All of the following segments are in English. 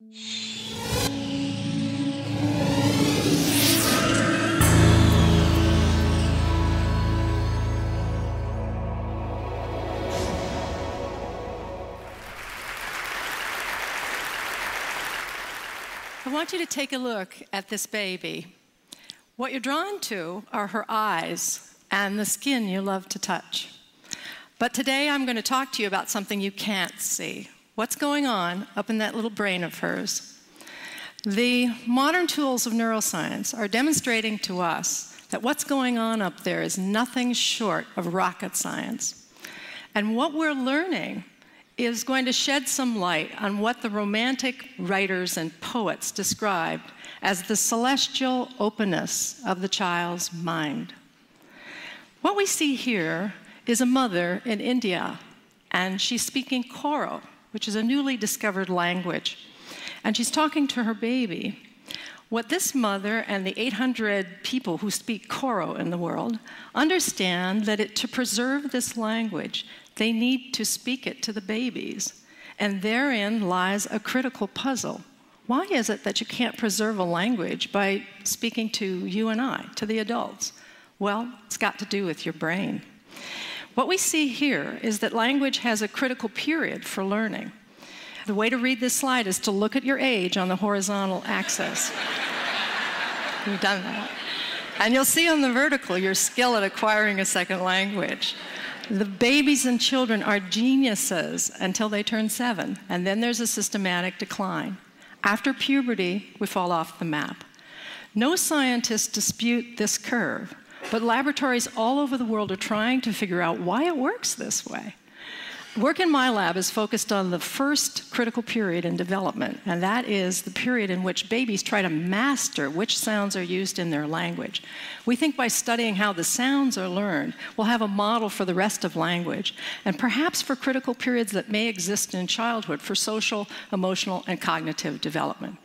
I want you to take a look at this baby. What you're drawn to are her eyes and the skin you love to touch. But today I'm going to talk to you about something you can't see. What's going on up in that little brain of hers? The modern tools of neuroscience are demonstrating to us that what's going on up there is nothing short of rocket science. And what we're learning is going to shed some light on what the Romantic writers and poets described as the celestial openness of the child's mind. What we see here is a mother in India, and she's speaking Koro, which is a newly discovered language. And she's talking to her baby. What this mother and the 800 people who speak Koro in the world understand that to preserve this language, they need to speak it to the babies. And therein lies a critical puzzle. Why is it that you can't preserve a language by speaking to you and I, to the adults? Well, it's got to do with your brain. What we see here is that language has a critical period for learning. The way to read this slide is to look at your age on the horizontal axis. You've done that. And you'll see on the vertical your skill at acquiring a second language. The babies and children are geniuses until they turn 7, and then there's a systematic decline. After puberty, we fall off the map. No scientists dispute this curve, but laboratories all over the world are trying to figure out why it works this way. Work in my lab is focused on the first critical period in development, and that is the period in which babies try to master which sounds are used in their language. We think by studying how the sounds are learned, we'll have a model for the rest of language, and perhaps for critical periods that may exist in childhood for social, emotional, and cognitive development.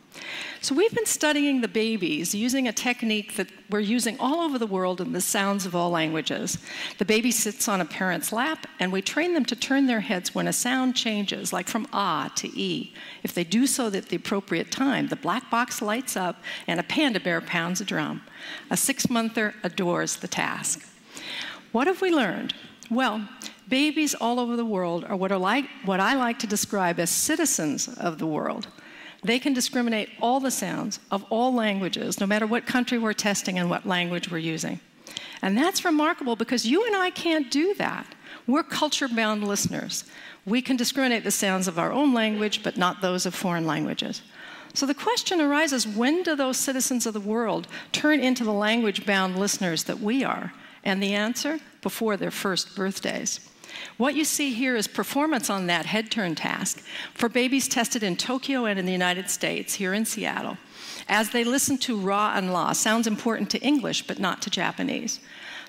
So we've been studying the babies using a technique that we're using all over the world in the sounds of all languages. The baby sits on a parent's lap, and we train them to turn their heads when a sound changes, like from ah to e. If they do so at the appropriate time, the black box lights up and a panda bear pounds a drum. A 6-monther adores the task. What have we learned? Well, babies all over the world are what I like to describe as citizens of the world. They can discriminate all the sounds of all languages, no matter what country we're testing and what language we're using. And that's remarkable because you and I can't do that. We're culture-bound listeners. We can discriminate the sounds of our own language, but not those of foreign languages. So the question arises, when do those citizens of the world turn into the language-bound listeners that we are? And the answer? Before their first birthdays. What you see here is performance on that head turn task for babies tested in Tokyo and in the United States, here in Seattle, as they listen to ra and la, sounds important to English but not to Japanese.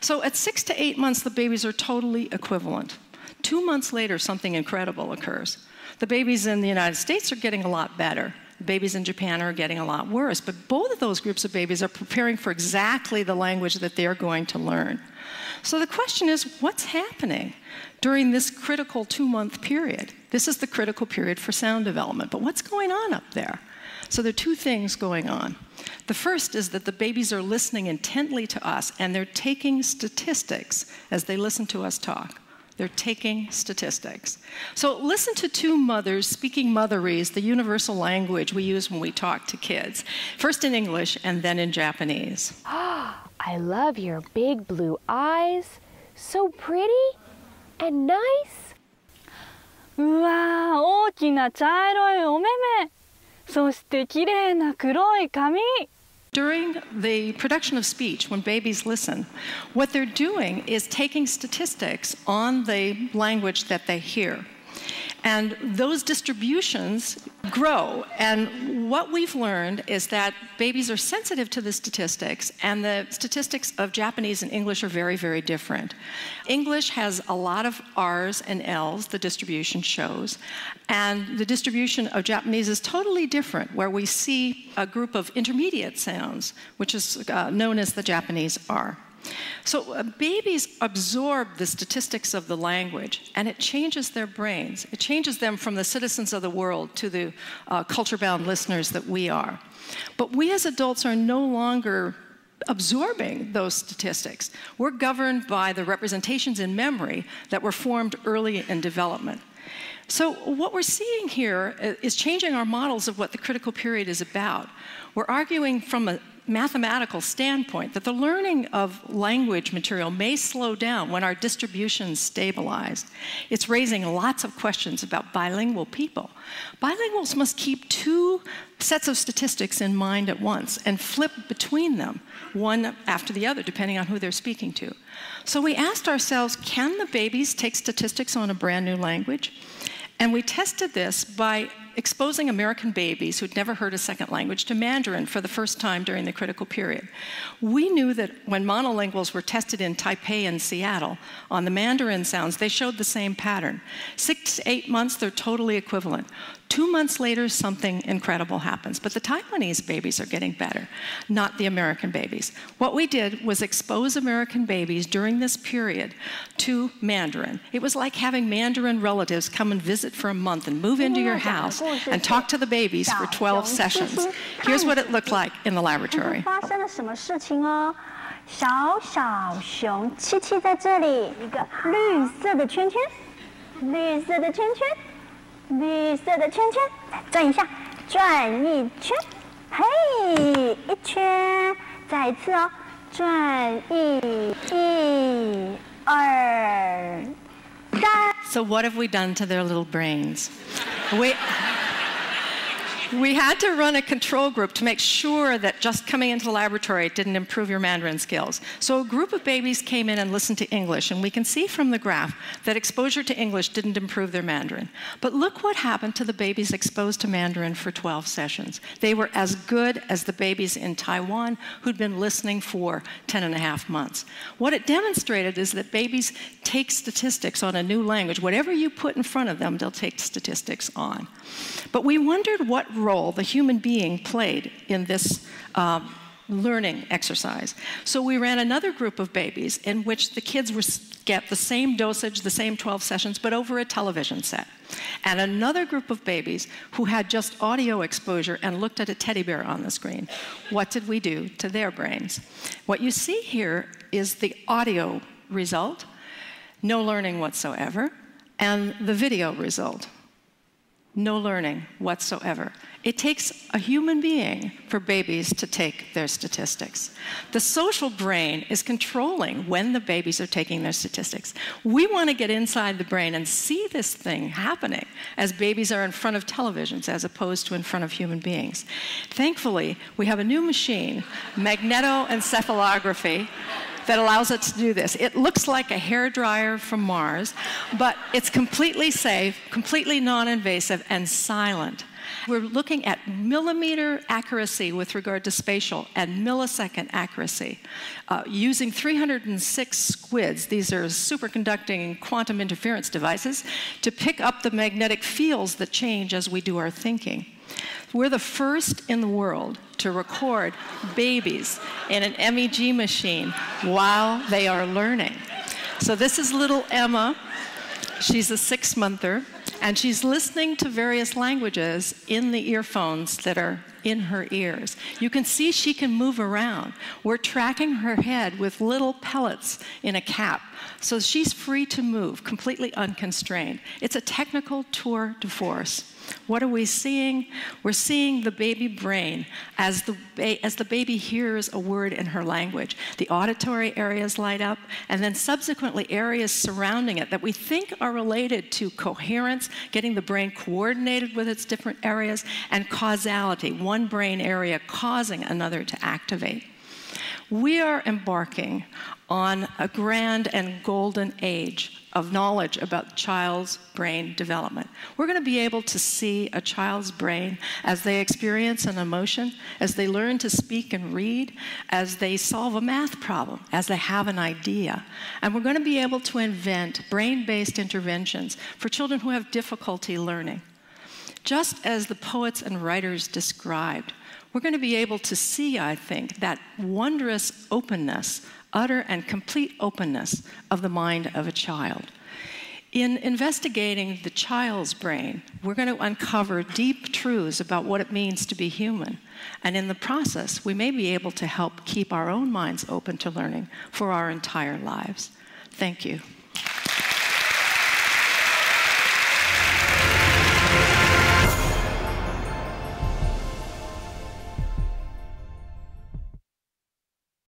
So at 6 to 8 months, the babies are totally equivalent. 2 months later, something incredible occurs. The babies in the United States are getting a lot better. The babies in Japan are getting a lot worse, but both of those groups of babies are preparing for exactly the language that they're going to learn. So the question is, what's happening during this critical 2-month period? This is the critical period for sound development, but what's going on up there? So there are 2 things going on. The first is that the babies are listening intently to us, and they're taking statistics as they listen to us talk. They're taking statistics. So listen to 2 mothers speaking Motherese, the universal language we use when we talk to kids. First in English and then in Japanese. I love your big blue eyes. So pretty and nice. うわー、大きな茶色いお目目。そして綺麗な黒い髪。 During the production of speech, when babies listen, what they're doing is taking statistics on the language that they hear. And those distributions grow. And what we've learned is that babies are sensitive to the statistics, and the statistics of Japanese and English are very, very different. English has a lot of R's and L's, the distribution shows. And the distribution of Japanese is totally different, where we see a group of intermediate sounds, which is known as the Japanese R. So babies absorb the statistics of the language, and it changes their brains. It changes them from the citizens of the world to the culture-bound listeners that we are. But we as adults are no longer absorbing those statistics. We're governed by the representations in memory that were formed early in development. So what we're seeing here is changing our models of what the critical period is about. We're arguing from a mathematical standpoint that the learning of language material may slow down when our distribution's stabilized. It's raising lots of questions about bilingual people. Bilinguals must keep two sets of statistics in mind at once and flip between them, one after the other, depending on who they're speaking to. So we asked ourselves, can the babies take statistics on a brand new language? And we tested this by exposing American babies who'd never heard a second language to Mandarin for the first time during the critical period. We knew that when monolinguals were tested in Taipei and Seattle on the Mandarin sounds, they showed the same pattern. 6 to 8 months, they're totally equivalent. 2 months later, something incredible happens. But the Taiwanese babies are getting better, not the American babies. What we did was expose American babies during this period to Mandarin. It was like having Mandarin relatives come and visit for a month and move into your house and talk to the babies for 12 sessions. Here's what it looked like in the laboratory. 发生了什么事情哦？小小熊七七在这里，一个绿色的圈圈，绿色的圈圈，绿色的圈圈，再转一下，转一圈，嘿，一圈，再一次哦，转一、二、三。 So what have we done to their little brains? We had to run a control group to make sure that just coming into the laboratory didn't improve your Mandarin skills. So a group of babies came in and listened to English, and we can see from the graph that exposure to English didn't improve their Mandarin. But look what happened to the babies exposed to Mandarin for 12 sessions. They were as good as the babies in Taiwan who'd been listening for 10.5 months. What it demonstrated is that babies take statistics on a new language. Whatever you put in front of them, they'll take statistics on. But we wondered what role the human being played in this learning exercise. So we ran another group of babies in which the kids get the same dosage, the same 12 sessions, but over a television set. And another group of babies who had just audio exposure and looked at a teddy bear on the screen. What did we do to their brains? What you see here is the audio result, no learning whatsoever, and the video result. No learning whatsoever. It takes a human being for babies to take their statistics. The social brain is controlling when the babies are taking their statistics. We want to get inside the brain and see this thing happening as babies are in front of televisions as opposed to in front of human beings. Thankfully, we have a new machine, magnetoencephalography, that allows us to do this. It looks like a hairdryer from Mars, but it's completely safe, completely non-invasive, and silent. We're looking at millimeter accuracy with regard to spatial and millisecond accuracy using 306 squids. These are superconducting quantum interference devices to pick up the magnetic fields that change as we do our thinking. We're the first in the world to record babies in an MEG machine while they are learning. So this is little Emma. She's a 6-monther, and she's listening to various languages in the earphones that are in her ears. You can see she can move around. We're tracking her head with little pellets in a cap, so she's free to move, completely unconstrained. It's a technical tour de force. What are we seeing? We're seeing the baby brain as the baby hears a word in her language. The auditory areas light up, and then subsequently areas surrounding it that we think are related to coherence, getting the brain coordinated with its different areas, and causality, one brain area causing another to activate. We are embarking on a grand and golden age of knowledge about child's brain development. We're going to be able to see a child's brain as they experience an emotion, as they learn to speak and read, as they solve a math problem, as they have an idea. And we're going to be able to invent brain-based interventions for children who have difficulty learning. Just as the poets and writers described, we're going to be able to see, I think, that wondrous openness, utter and complete openness of the mind of a child. In investigating the child's brain, we're going to uncover deep truths about what it means to be human. And in the process, we may be able to help keep our own minds open to learning for our entire lives. Thank you.